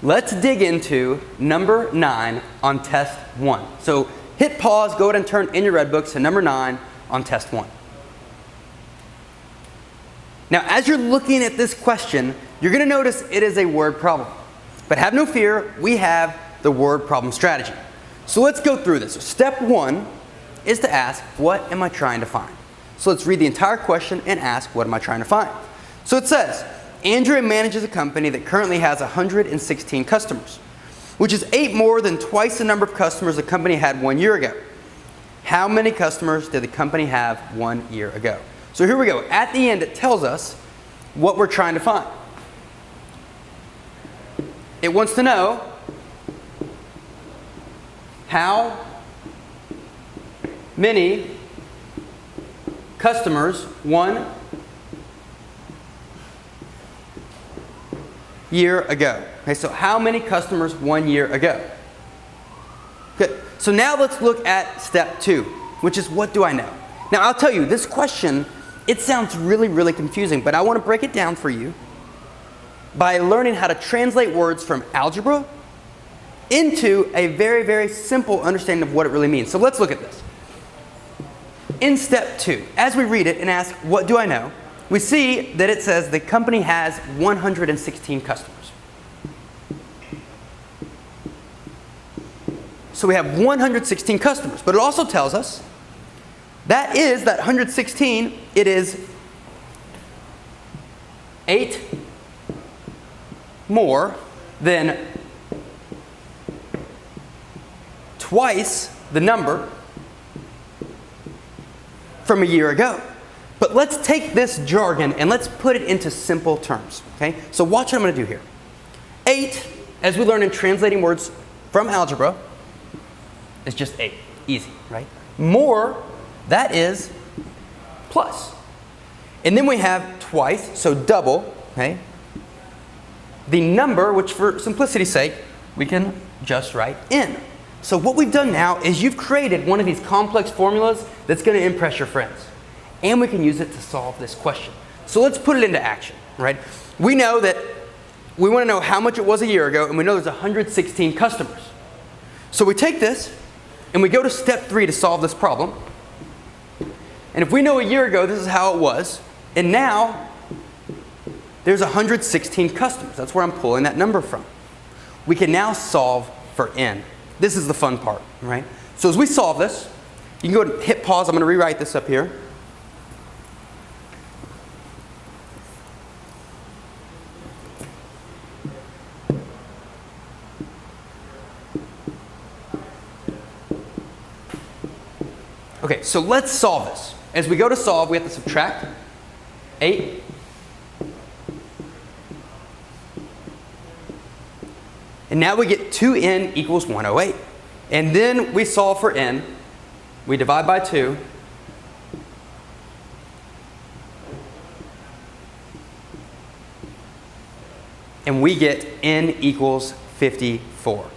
Let's dig into number 9 on test 1. So hit pause, go ahead and turn in your red books to number 9 on test 1. Now, as you're looking at this question, you're going to notice it is a word problem. But have no fear, we have the word problem strategy. So let's go through this. So step 1 is to ask, what am I trying to find? So let's read the entire question and ask, what am I trying to find? So it says, Andrea manages a company that currently has 116 customers, which is 8 more than twice the number of customers the company had 1 year ago. How many customers did the company have 1 year ago? So here we go. At the end, it tells us what we're trying to find. It wants to know how many customers 1 year ago. Okay, so how many customers 1 year ago? Good. So now let's look at step 2, which is what do I know? Now I'll tell you, this question, it sounds really, really confusing, but I want to break it down for you by learning how to translate words from algebra into a very, very simple understanding of what it really means. So let's look at this. In step 2, as we read it and ask, what do I know? We see that it says the company has 116 customers. So we have 116 customers, but it also tells us that 116, it is 8 more than twice the number from a year ago. But let's take this jargon and let's put it into simple terms. Okay? So watch what I'm going to do here. 8, as we learned in translating words from algebra, is just 8. Easy, right? More, that is plus. And then we have twice, so double, okay? The number, which for simplicity's sake, we can just write in. So what we've done now is you've created one of these complex formulas that's going to impress your friends. And we can use it to solve this question. So let's put it into action, right? We know that we want to know how much it was a year ago, and we know there's 116 customers. So we take this, and we go to step 3 to solve this problem. And if we know a year ago this is how it was, and now there's 116 customers. That's where I'm pulling that number from. We can now solve for n. This is the fun part, right? So as we solve this, you can go and hit pause. I'm going to rewrite this up here. Okay, so let's solve this. As we go to solve, we have to subtract 8. And now we get 2n equals 108. And then we solve for n. We divide by 2. And we get n equals 54.